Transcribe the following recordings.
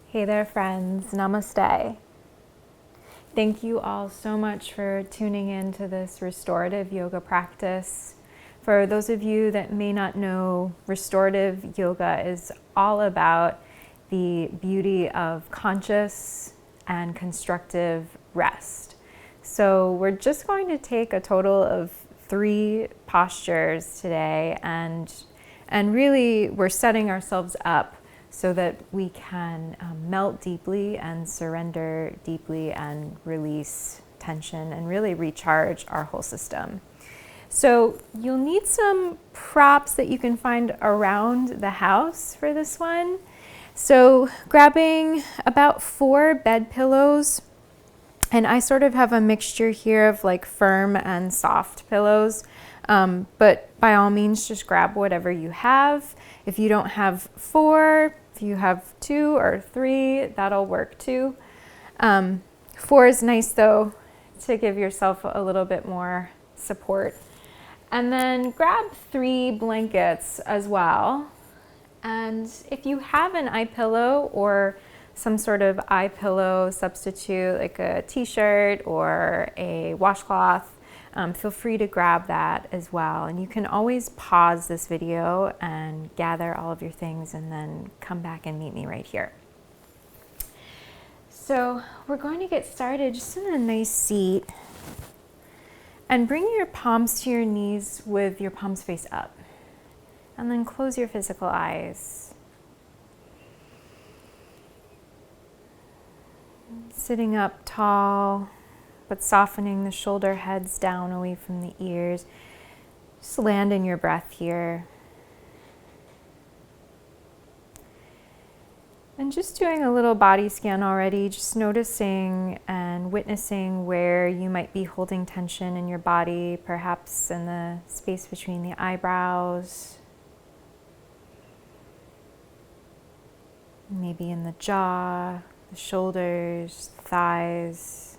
Hey there, friends. Namaste. Thank you all so much for tuning in to this restorative yoga practice. For those of you that may not know, restorative yoga is all about the beauty of conscious and constructive rest. So we're just going to take a total of 3 postures today, and really we're setting ourselves up so that we can melt deeply and surrender deeply and release tension and really recharge our whole system. So you'll need some props that you can find around the house for this one. So grabbing about 4 bed pillows, and I sort of have a mixture here of like firm and soft pillows, but by all means just grab whatever you have. If you don't have 4, if you have 2 or 3, that'll work too. 4 is nice though, to give yourself a little bit more support. And then grab 3 blankets as well. And if you have an eye pillow or some sort of eye pillow substitute, like a t-shirt or a washcloth, feel free to grab that as well. And you can always pause this video and gather all of your things and then come back and meet me right here. So we're going to get started just in a nice seat. And bring your palms to your knees with your palms face up. And then close your physical eyes. Sitting up tall, but softening the shoulder heads down away from the ears. Just land in your breath here. And just doing a little body scan already, just noticing and witnessing where you might be holding tension in your body, perhaps in the space between the eyebrows, maybe in the jaw, the shoulders, thighs.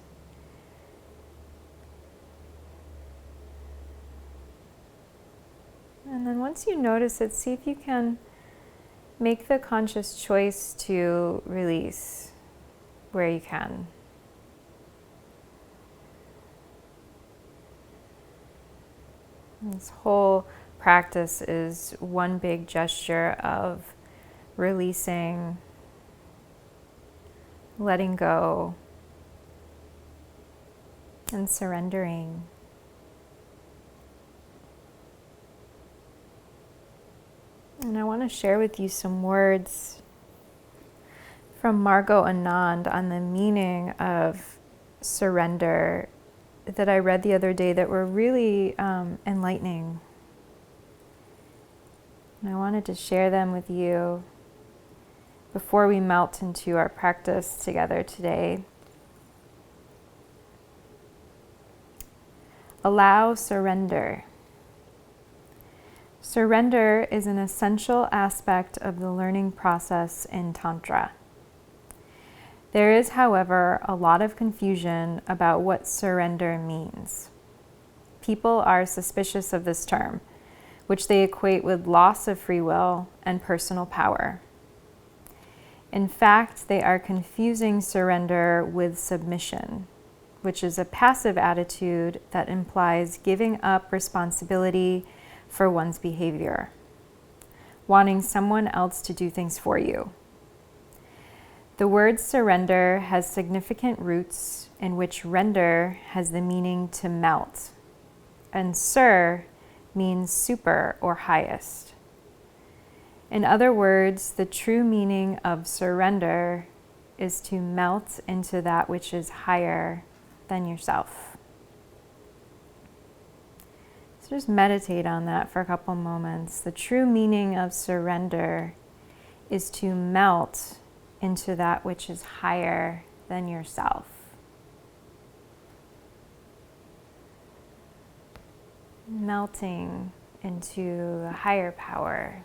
And then once you notice it, see if you can make the conscious choice to release where you can. This whole practice is one big gesture of releasing, letting go, and surrendering. And I want to share with you some words from Margot Anand on the meaning of surrender that I read the other day that were really enlightening. And I wanted to share them with you before we melt into our practice together today. Allow surrender. Surrender is an essential aspect of the learning process in Tantra. There is, however, a lot of confusion about what surrender means. People are suspicious of this term, which they equate with loss of free will and personal power. In fact, they are confusing surrender with submission, which is a passive attitude that implies giving up responsibility for one's behavior, wanting someone else to do things for you. The word surrender has significant roots in which render has the meaning to melt, and sur means super or highest. In other words, the true meaning of surrender is to melt into that which is higher than yourself. So just meditate on that for a couple moments. The true meaning of surrender is to melt into that which is higher than yourself. Melting into a higher power.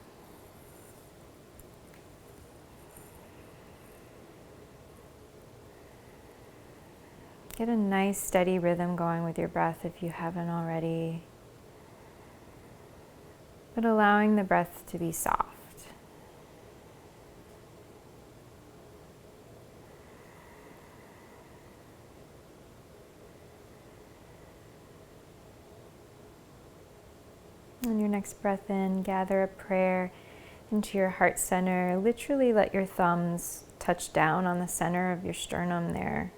Get a nice steady rhythm going with your breath if you haven't already. But allowing the breath to be soft. On your next breath in, gather a prayer into your heart center. Literally let your thumbs touch down on the center of your sternum there.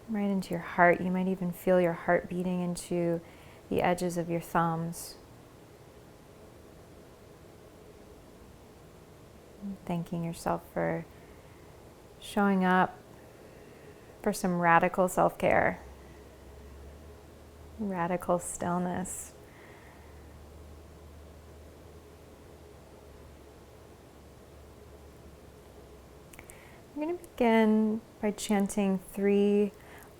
Right into your heart. You might even feel your heart beating into the edges of your thumbs. Thanking yourself for showing up for some radical self-care, radical stillness. I'm going to begin by chanting 3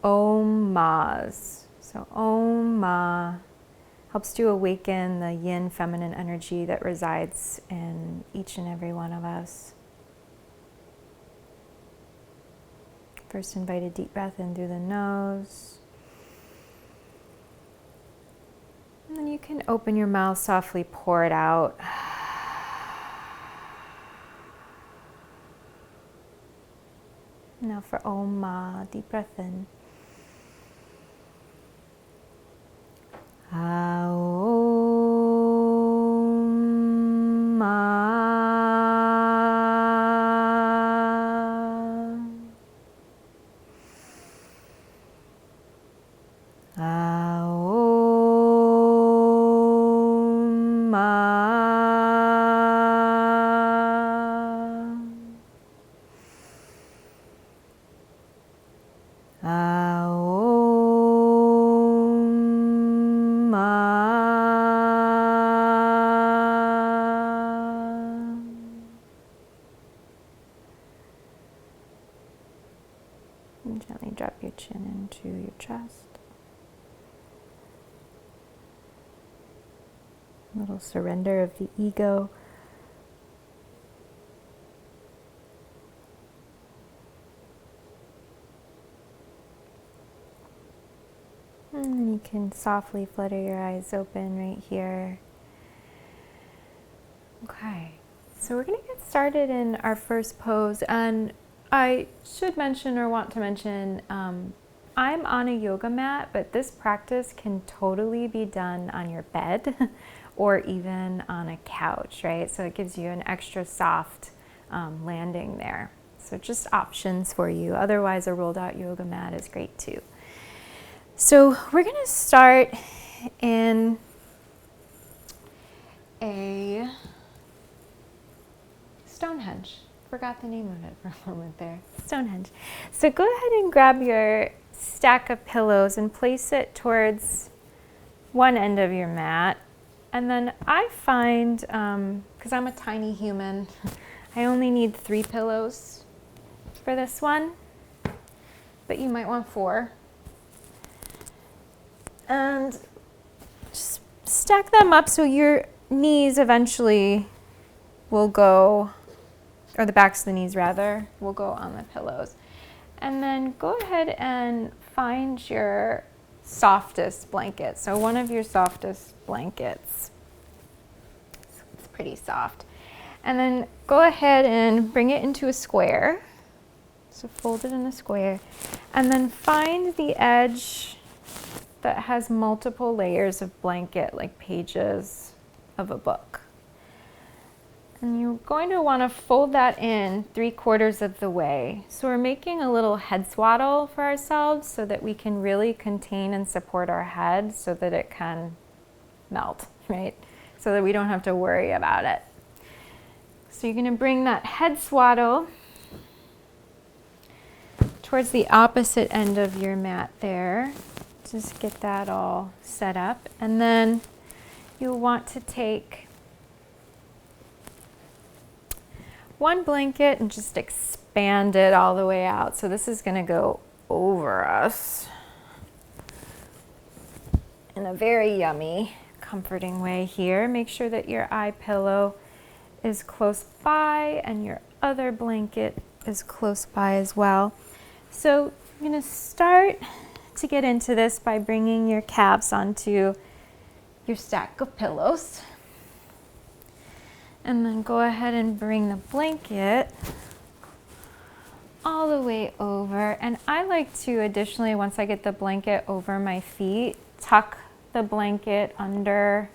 Om Mas. So Om Ma helps to awaken the yin feminine energy that resides in each and every one of us. First, invite a deep breath in through the nose. And then you can open your mouth, softly pour it out. Now for Om Ma, deep breath in. Om Ma. Om Ma. Om Ma. And gently drop your chin into your chest. A little surrender of the ego. And then you can softly flutter your eyes open right here. Okay, so we're going to get started in our first pose. And I should mention or want to mention, I'm on a yoga mat, but this practice can totally be done on your bed or even on a couch, right? So it gives you an extra soft landing there. So just options for you. Otherwise, a rolled out yoga mat is great too. So we're going to start in a Stonehenge. Forgot the name of it for a moment there. Stonehenge. So go ahead and grab your stack of pillows and place it towards one end of your mat. And then I find, because I'm a tiny human, I only need 3 pillows for this one, but you might want 4. And just stack them up so your knees eventually will go, or the backs of the knees rather, will go on the pillows. And then go ahead and find your softest blanket. So one of your softest blankets. It's pretty soft. And then go ahead and bring it into a square. So fold it in a square. And then find the edge that has multiple layers of blanket, like pages of a book. And you're going to want to fold that in 3/4 of the way. So we're making a little head swaddle for ourselves so that we can really contain and support our head so that it can melt, right? So that we don't have to worry about it. So you're going to bring that head swaddle towards the opposite end of your mat there. Just get that all set up. And then you'll want to take one blanket and just expand it all the way out. So this is going to go over us in a very yummy, comforting way here. Make sure that your eye pillow is close by and your other blanket is close by as well. So I'm going to start to get into this by bringing your calves onto your stack of pillows. And then go ahead and bring the blanket all the way over. And I like to additionally, once I get the blanket over my feet, tuck the blanket under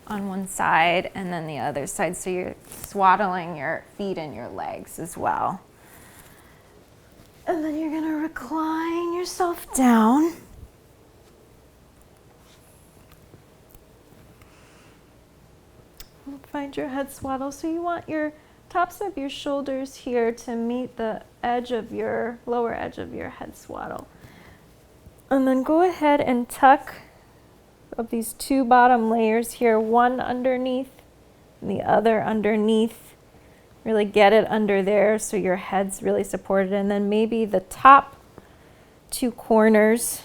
on one side and then the other side, so you're swaddling your feet and your legs as well. And then you're going to recline yourself down. Find your head swaddle. So you want your tops of your shoulders here to meet the edge of your lower edge of your head swaddle. And then go ahead and tuck of these two bottom layers here, one underneath and the other underneath. Really get it under there so your head's really supported. And then maybe the top two corners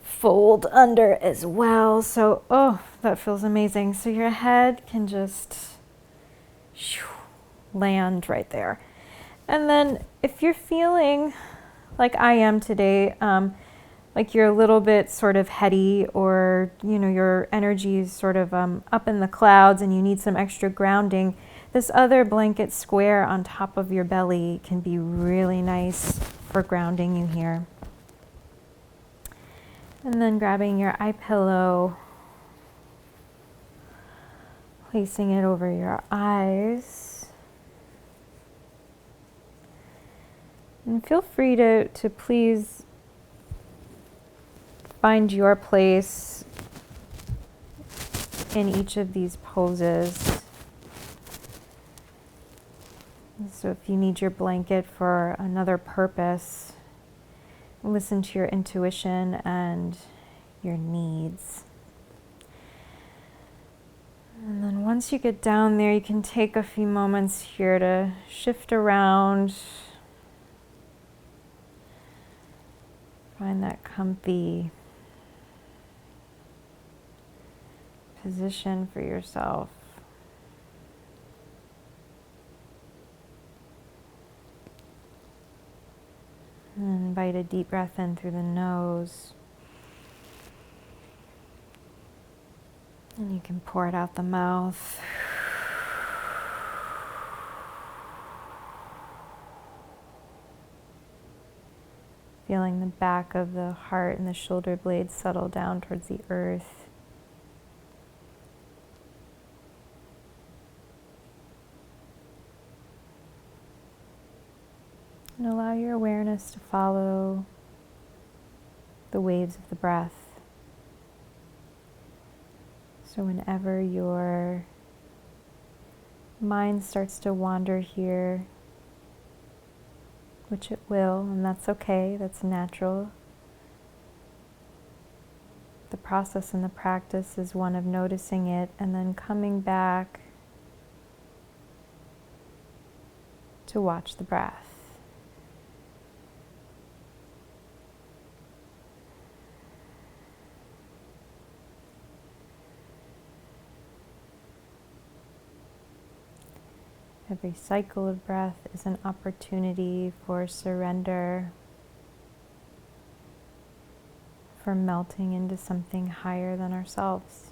fold under as well. So, oh, that feels amazing. So your head can just land right there. And then if you're feeling like I am today, like you're a little bit sort of heady, or your energy is sort of up in the clouds and you need some extra grounding, this other blanket square on top of your belly can be really nice for grounding you here. And then grabbing your eye pillow, placing it over your eyes. And feel free to please find your place in each of these poses. So if you need your blanket for another purpose, listen to your intuition and your needs. And then once you get down there, you can take a few moments here to shift around. Find that comfy position for yourself. And invite a deep breath in through the nose. And you can pour it out the mouth. Feeling the back of the heart and the shoulder blades settle down towards the earth. And allow your awareness to follow the waves of the breath. So whenever your mind starts to wander here, which it will, and that's okay, that's natural. The process and the practice is one of noticing it and then coming back to watch the breath. Every cycle of breath is an opportunity for surrender, for melting into something higher than ourselves.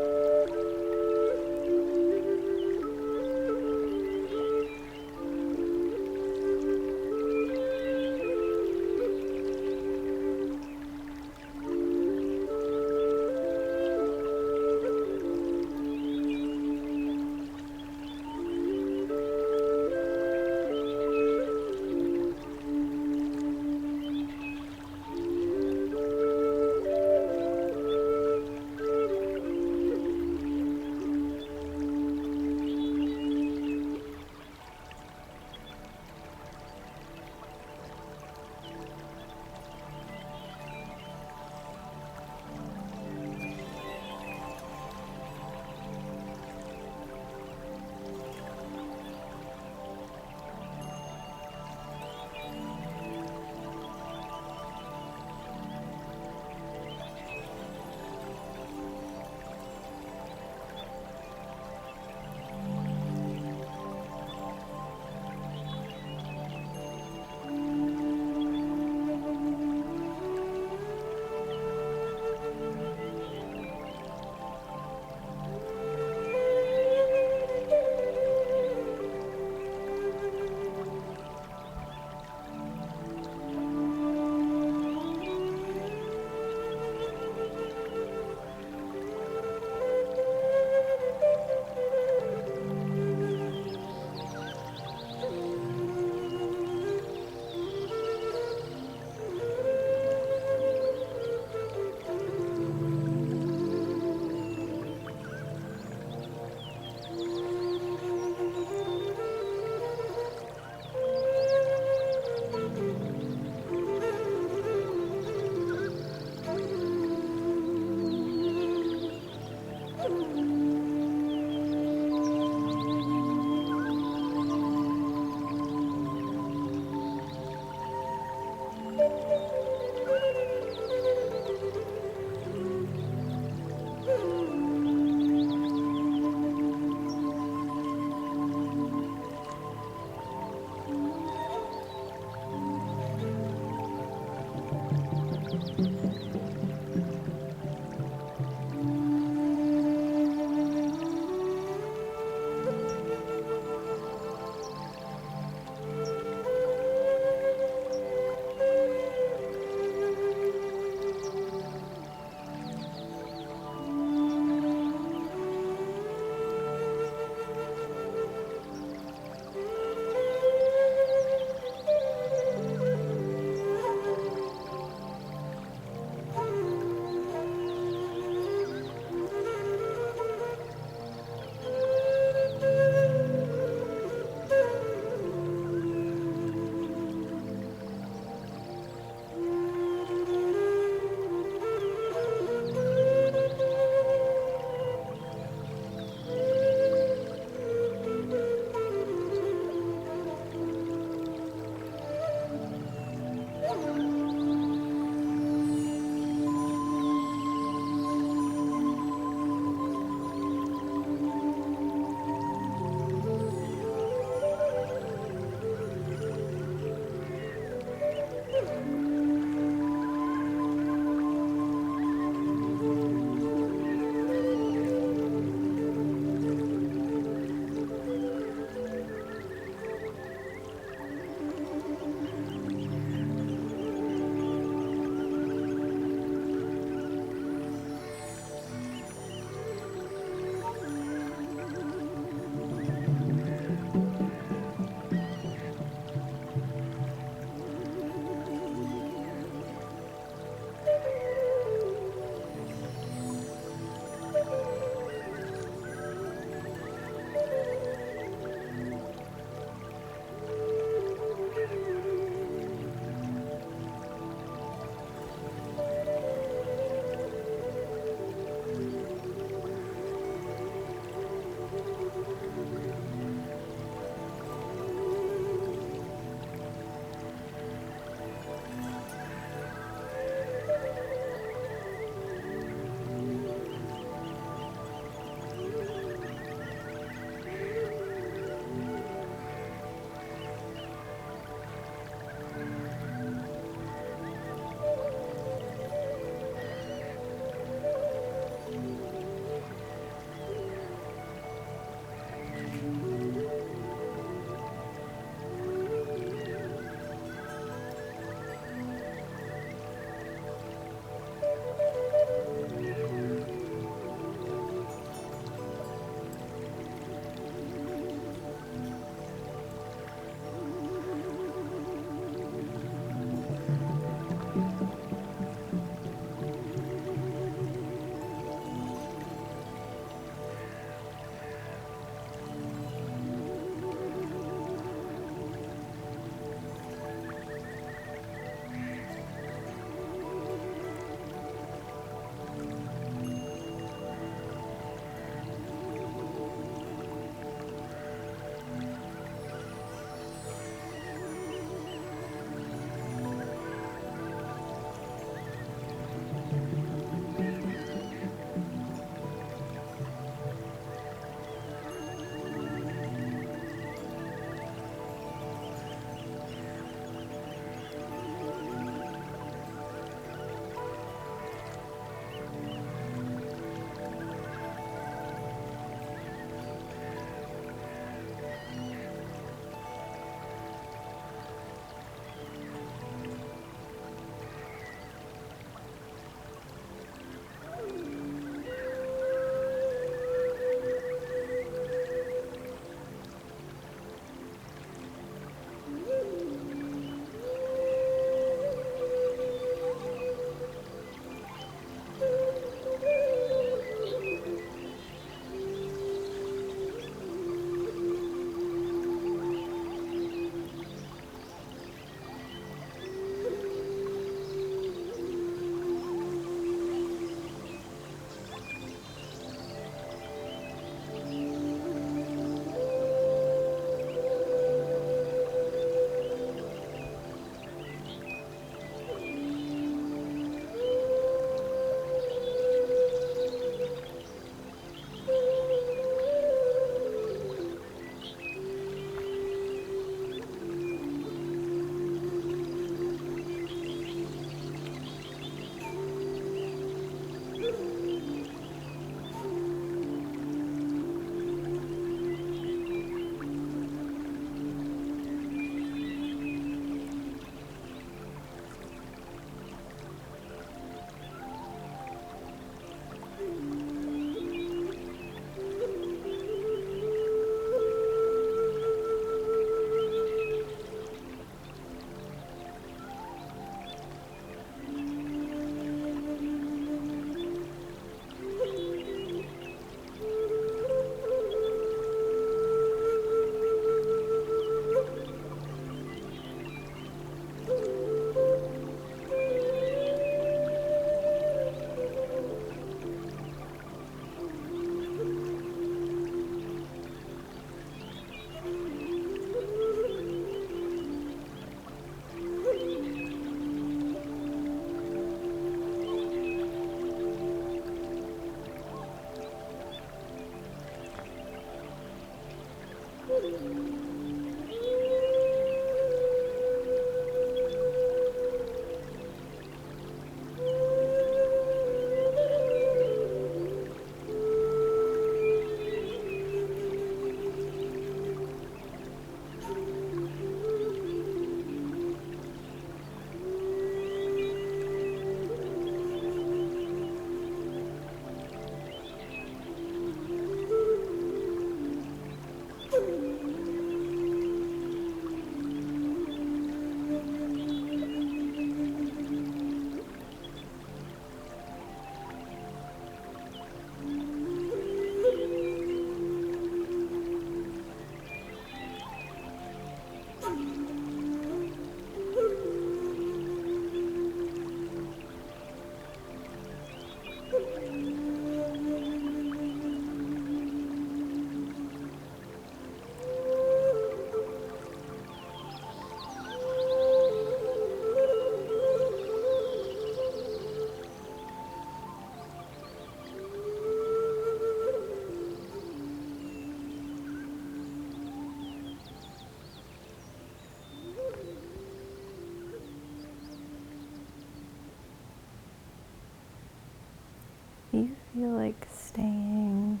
If you feel like staying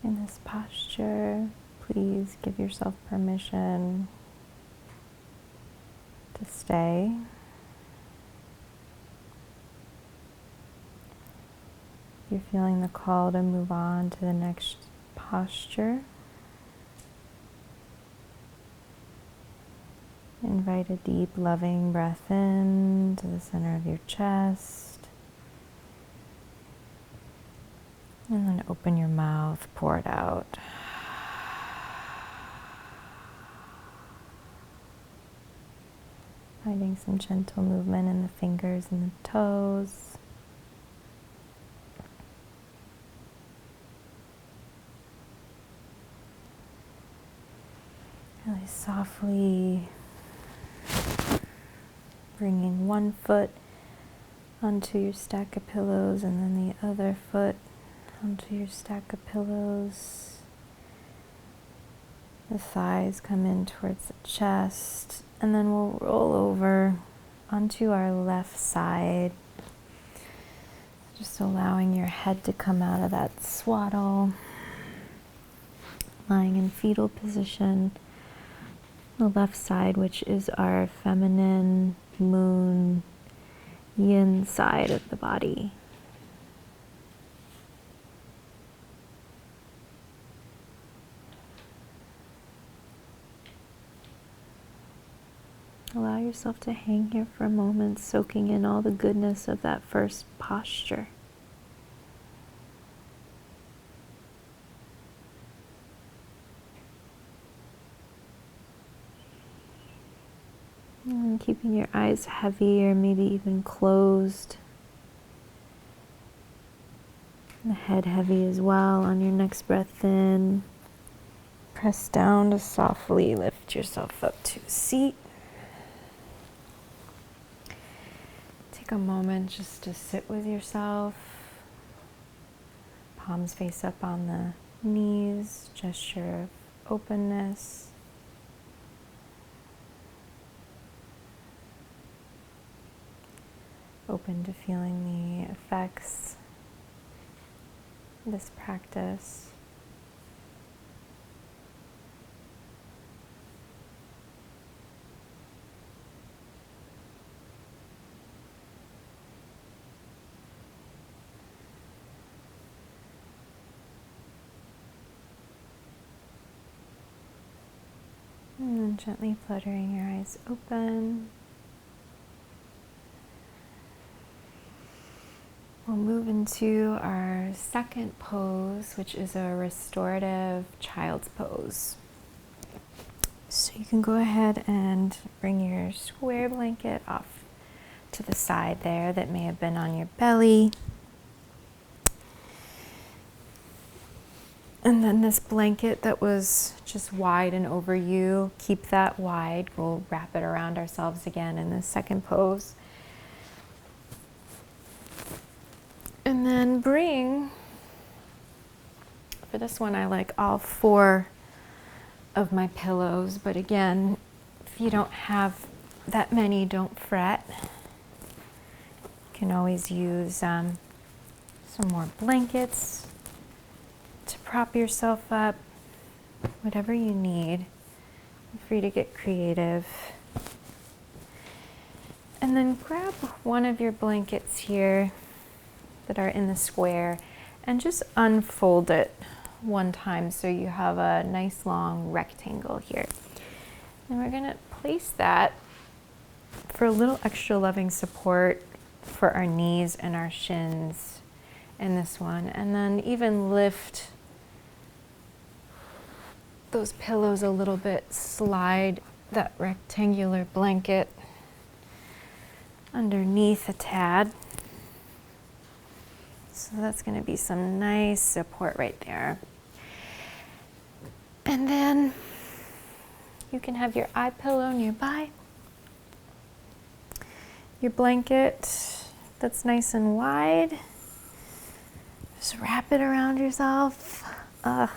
in this posture, please give yourself permission to stay. If you're feeling the call to move on to the next posture, invite a deep, loving breath in to the center of your chest. And then open your mouth, pour it out. Finding some gentle movement in the fingers and the toes. Really softly bringing one foot onto your stack of pillows and then the other foot onto your stack of pillows. The thighs come in towards the chest, and then we'll roll over onto our left side. Just allowing your head to come out of that swaddle. Lying in fetal position. The left side, which is our feminine, moon, yin side of the body. Allow yourself to hang here for a moment, soaking in all the goodness of that first posture. And keeping your eyes heavy or maybe even closed. The head heavy as well. On your next breath in, press down to softly lift yourself up to a seat. Take a moment just to sit with yourself. Palms face up on the knees, gesture of openness. Open to feeling the effects of this practice. And then gently fluttering your eyes open. We'll move into our second pose, which is a restorative child's pose. So you can go ahead and bring your square blanket off to the side there that may have been on your belly. And then this blanket that was just wide and over you, keep that wide. We'll wrap it around ourselves again in the second pose. And then bring, for this one I like all 4 of my pillows, but again, if you don't have that many, don't fret. You can always use some more blankets to prop yourself up, whatever you need. Feel free to get creative. And then grab one of your blankets here that are in the square and just unfold it one time so you have a nice long rectangle here. And we're going to place that for a little extra loving support for our knees and our shins in this one. And then even lift those pillows a little bit, slide that rectangular blanket underneath a tad. So that's going to be some nice support right there. And then you can have your eye pillow nearby. Your blanket that's nice and wide. Just wrap it around yourself. And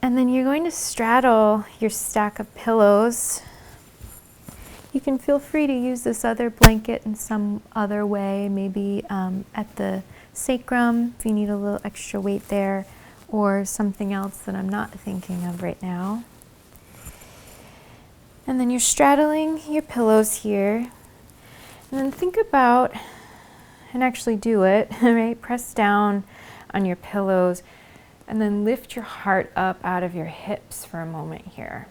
then you're going to straddle your stack of pillows. You can feel free to use this other blanket in some other way, maybe at the sacrum if you need a little extra weight there, or something else that I'm not thinking of right now. And then you're straddling your pillows here. And then think about, and actually do it, right? Press down on your pillows and then lift your heart up out of your hips for a moment here.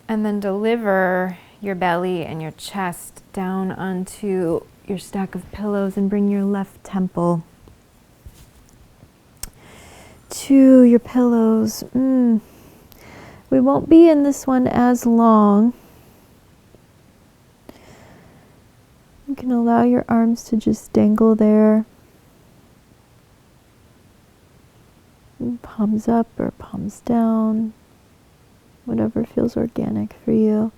And then deliver your belly and your chest down onto your stack of pillows and bring your left temple to your pillows. We won't be in this one as long. You can allow your arms to just dangle there. Palms up or palms down. Whatever feels organic for you.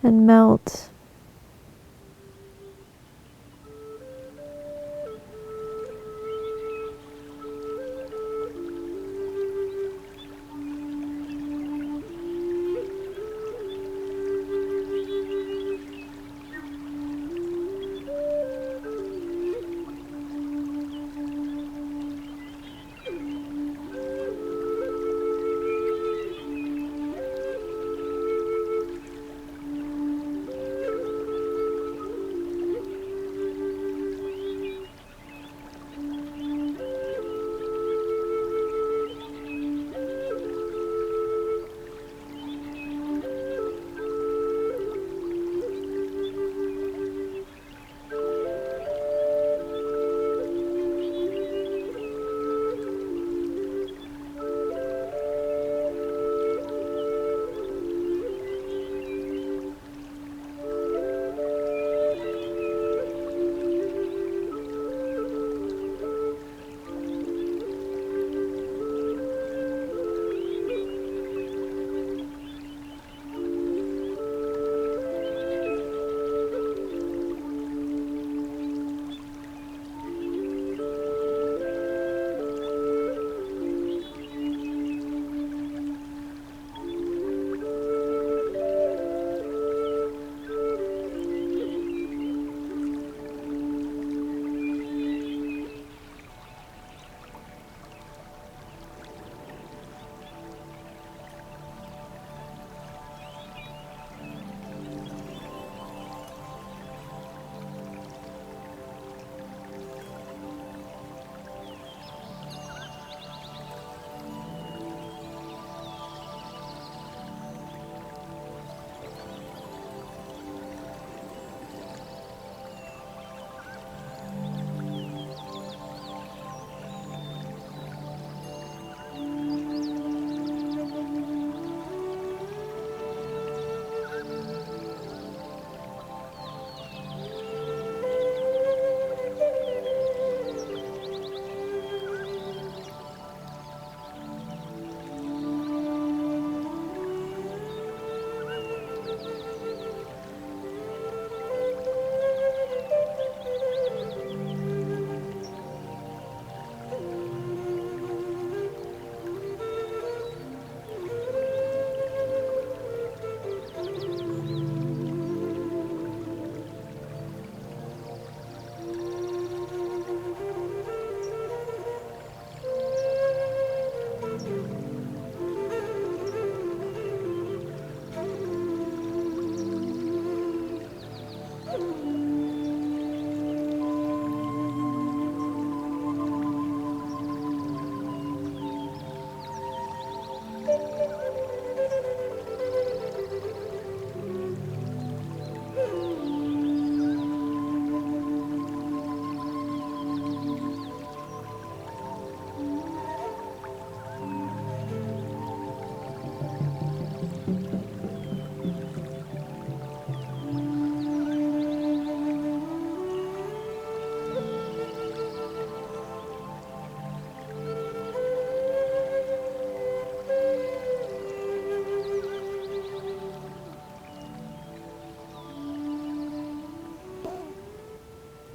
And melt.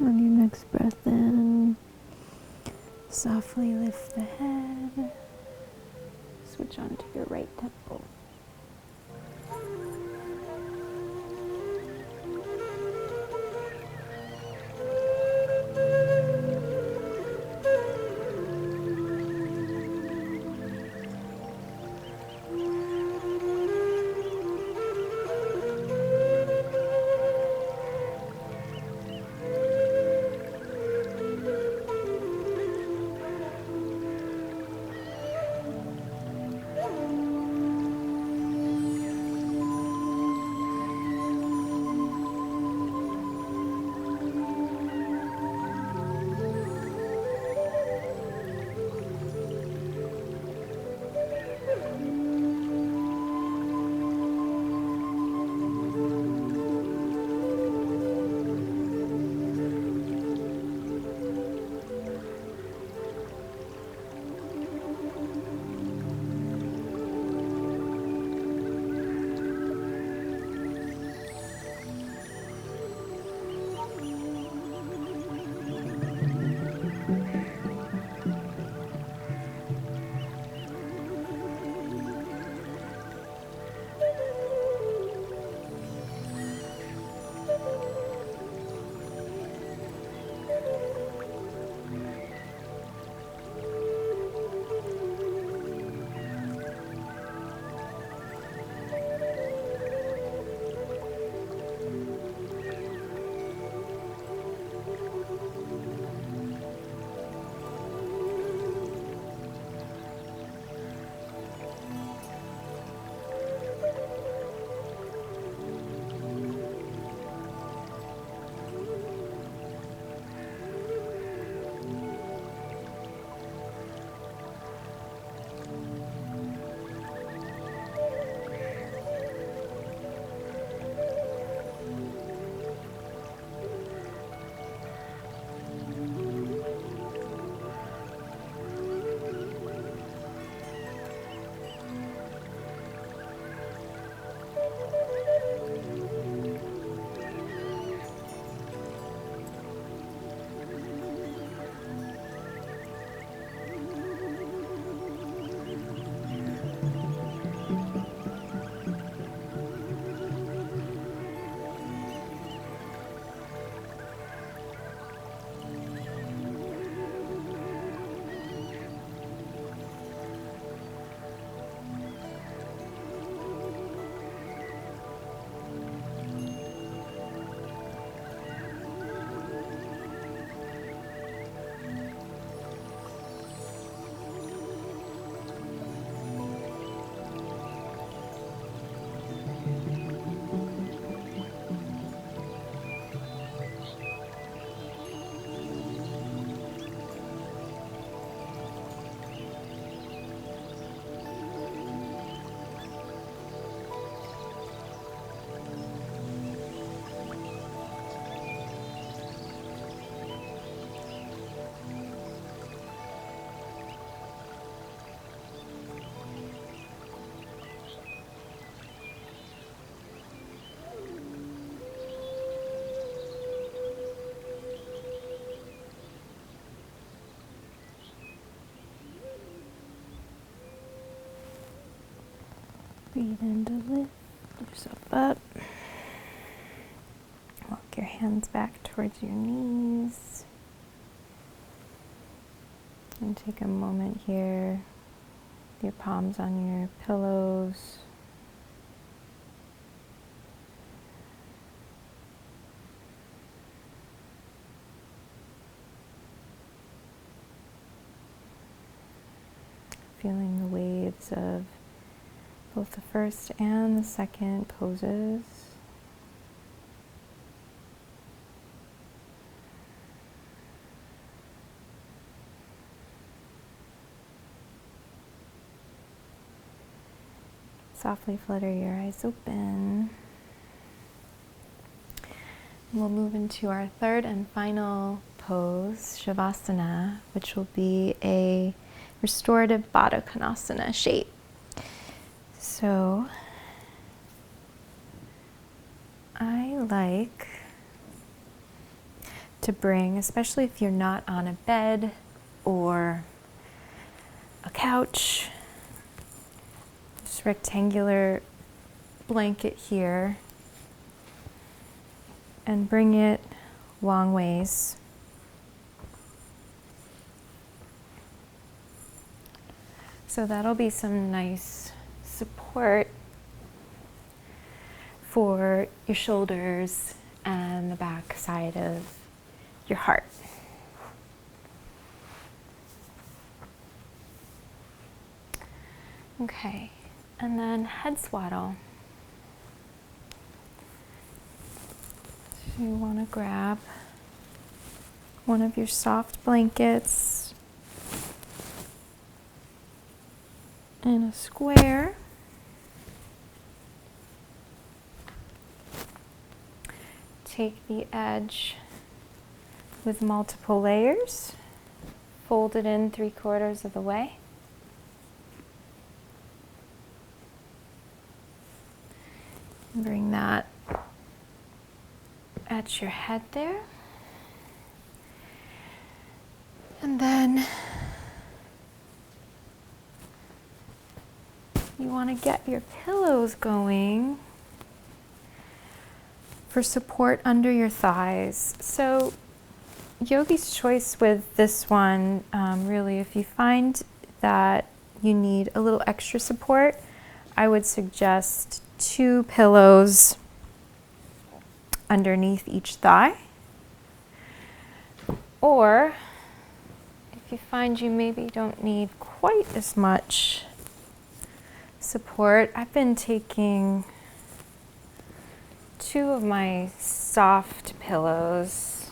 On your next breath in, softly lift the head, switch on to your right temple. Breathe in to lift yourself up. Walk your hands back towards your knees. And take a moment here, your palms on your pillows. Feeling the waves of both the first and the second poses. Softly flutter your eyes open. We'll move into our third and final pose, Shavasana, which will be a restorative Baddha Konasana shape. So I like to bring, especially if you're not on a bed or a couch, this rectangular blanket here, and bring it long ways. So that'll be some nice support for your shoulders and the back side of your heart. Okay, and then head swaddle. So you want to grab one of your soft blankets in a square. Take the edge with multiple layers, fold it in 3/4 of the way. And bring that at your head there. And then you want to get your pillows going for support under your thighs. So yogi's choice with this one, really, if you find that you need a little extra support, I would suggest 2 pillows underneath each thigh. Or if you find you maybe don't need quite as much support, I've been taking 2 of my soft pillows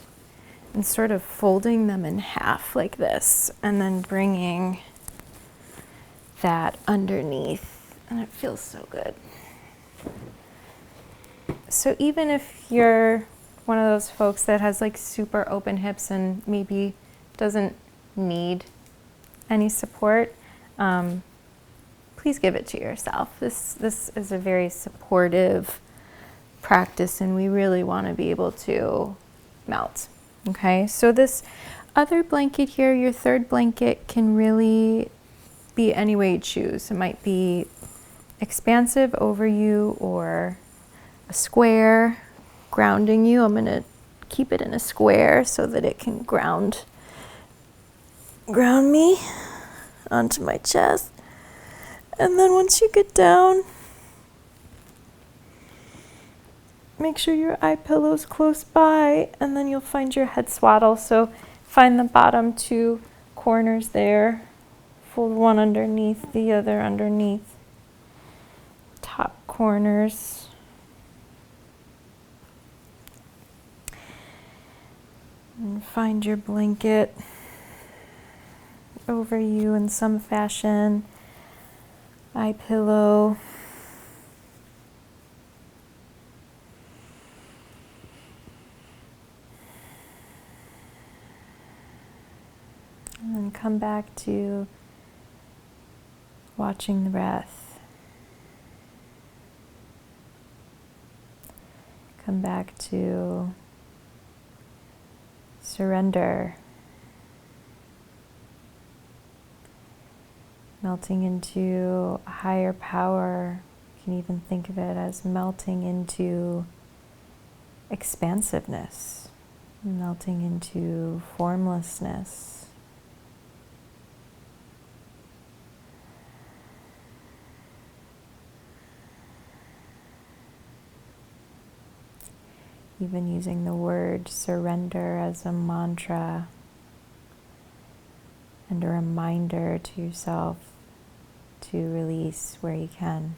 and sort of folding them in half like this, and then bringing that underneath, and it feels so good. So even if you're one of those folks that has like super open hips and maybe doesn't need any support, please give it to yourself. This is a very supportive practice, and we really want to be able to melt. Okay, so this other blanket here, your third blanket, can really be any way you choose. It might be expansive over you or a square grounding you. I'm going to keep it in a square so that it can ground me onto my chest. And then once you get down, make sure your eye pillow's close by, and then you'll find your head swaddle. So find the bottom 2 corners there, fold one underneath, the other underneath top corners. And find your blanket over you in some fashion, eye pillow. And then come back to watching the breath. Come back to surrender. Melting into a higher power, can even think of it as melting into expansiveness, melting into formlessness. Even using the word surrender as a mantra and a reminder to yourself to release where you can.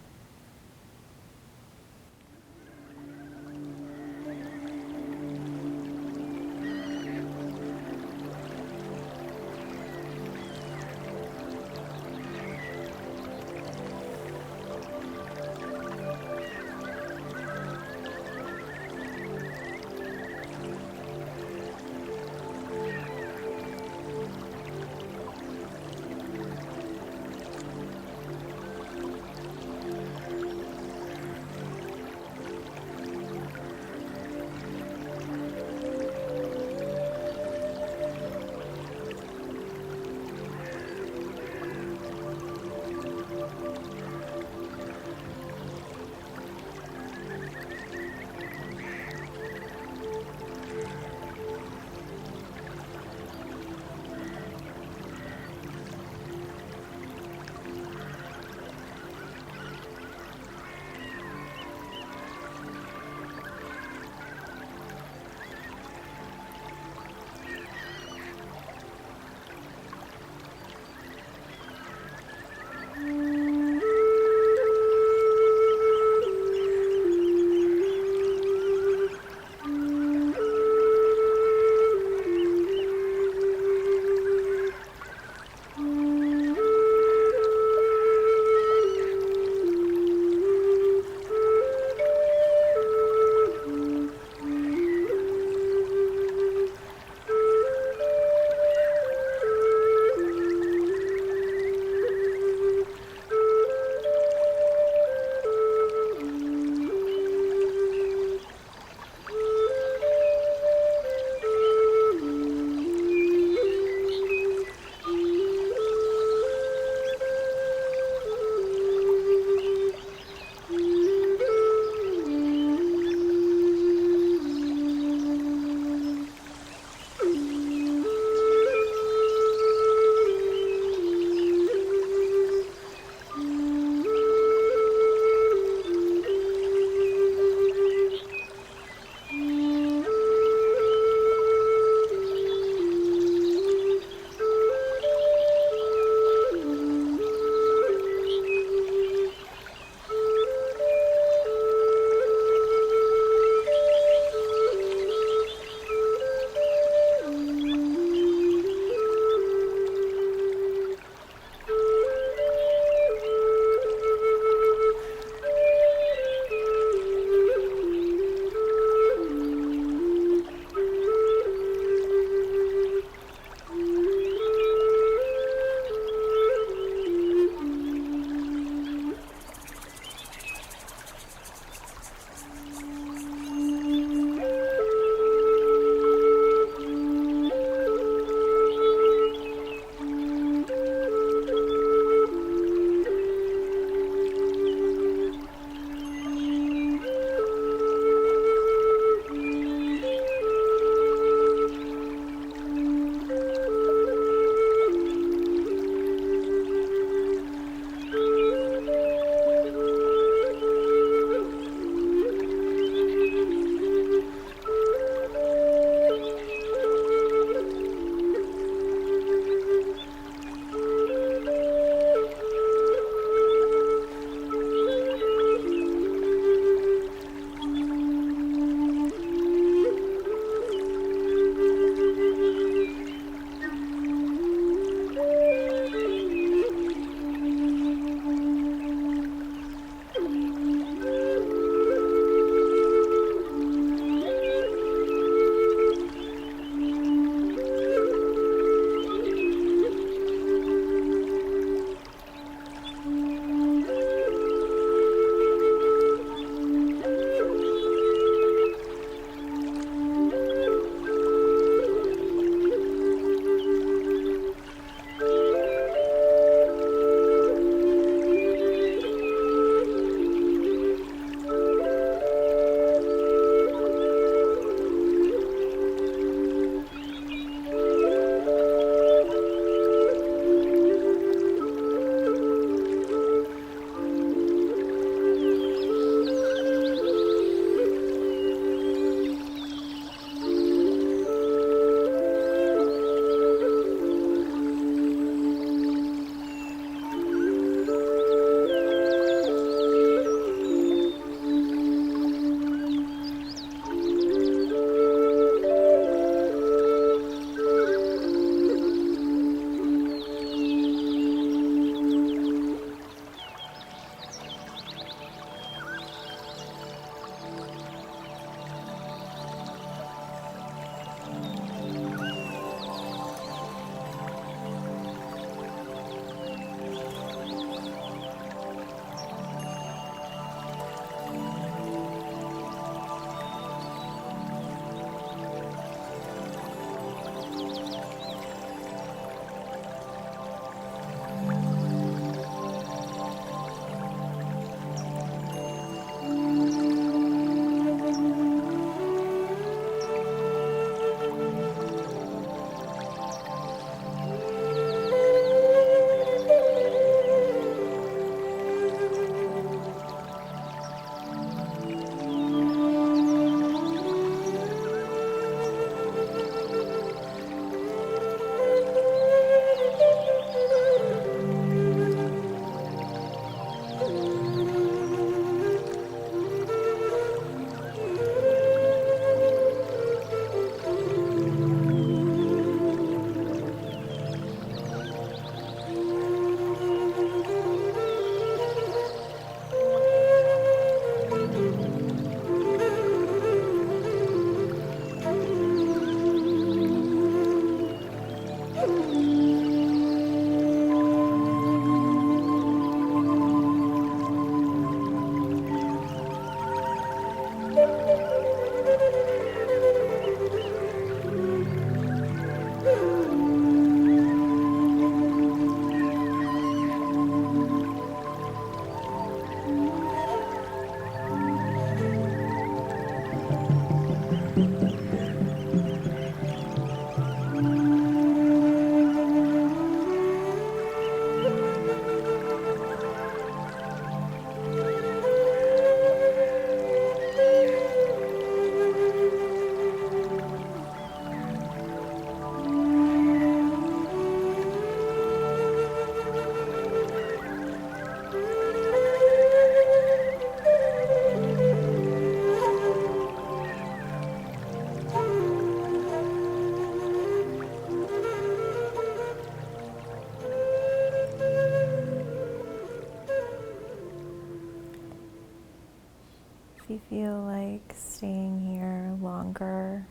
If you feel like staying here longer,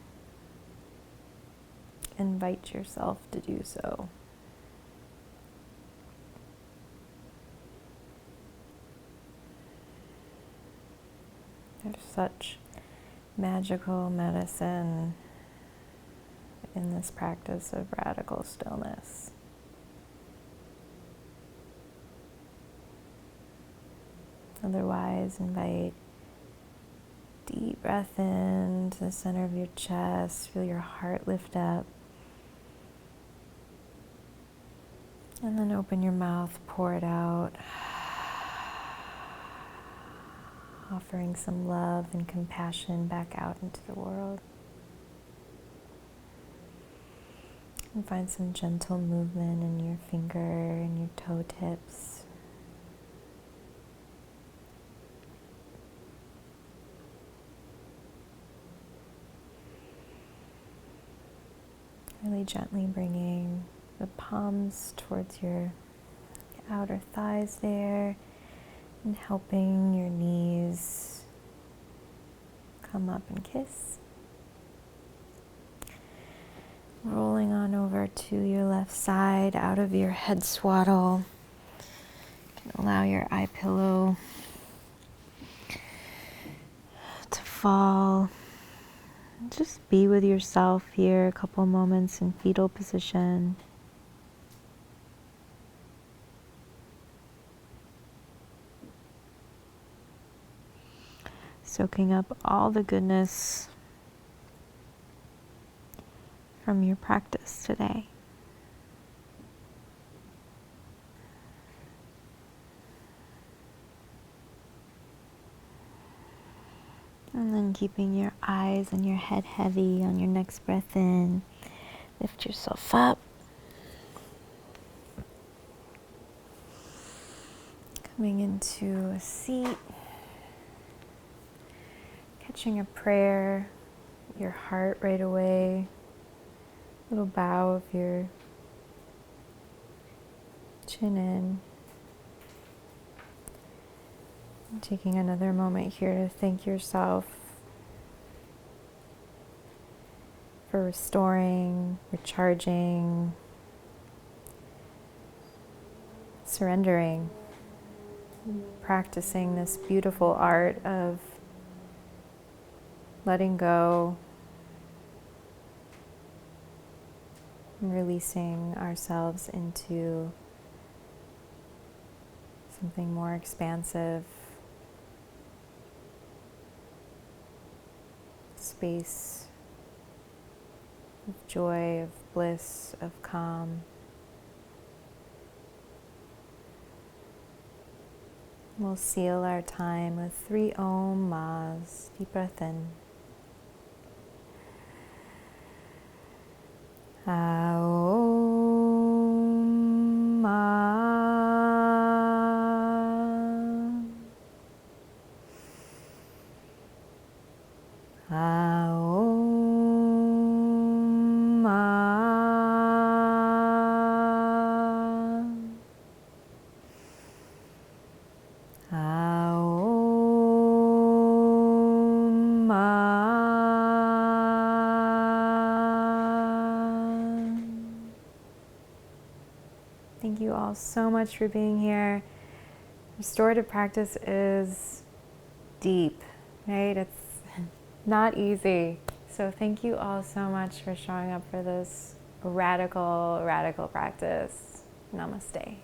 invite yourself to do so. There's such magical medicine in this practice of radical stillness. Otherwise, invite deep breath in to the center of your chest. Feel your heart lift up. And then open your mouth, pour it out. Offering some love and compassion back out into the world. And find some gentle movement in your finger and your toe tips. Really gently bringing the palms towards your outer thighs there and helping your knees come up and kiss. Rolling on over to your left side out of your head swaddle. You can allow your eye pillow to fall. Just be with yourself here a couple moments in fetal position. Soaking up all the goodness from your practice today. And then keeping your eyes and your head heavy on your next breath in, lift yourself up. Coming into a seat, catching a prayer, your heart right away, little bow of your chin in. Taking another moment here to thank yourself for restoring, recharging, surrendering, practicing this beautiful art of letting go and releasing ourselves into something more expansive. Space of joy, of bliss, of calm. We'll seal our time with 3 Om Mahs. Deep breath in. Aum Ma. Aum Ma. Aum Ma. Thank you all so much for being here. Restorative practice is deep, right? Not easy. So thank you all so much for showing up for this radical, radical practice. Namaste.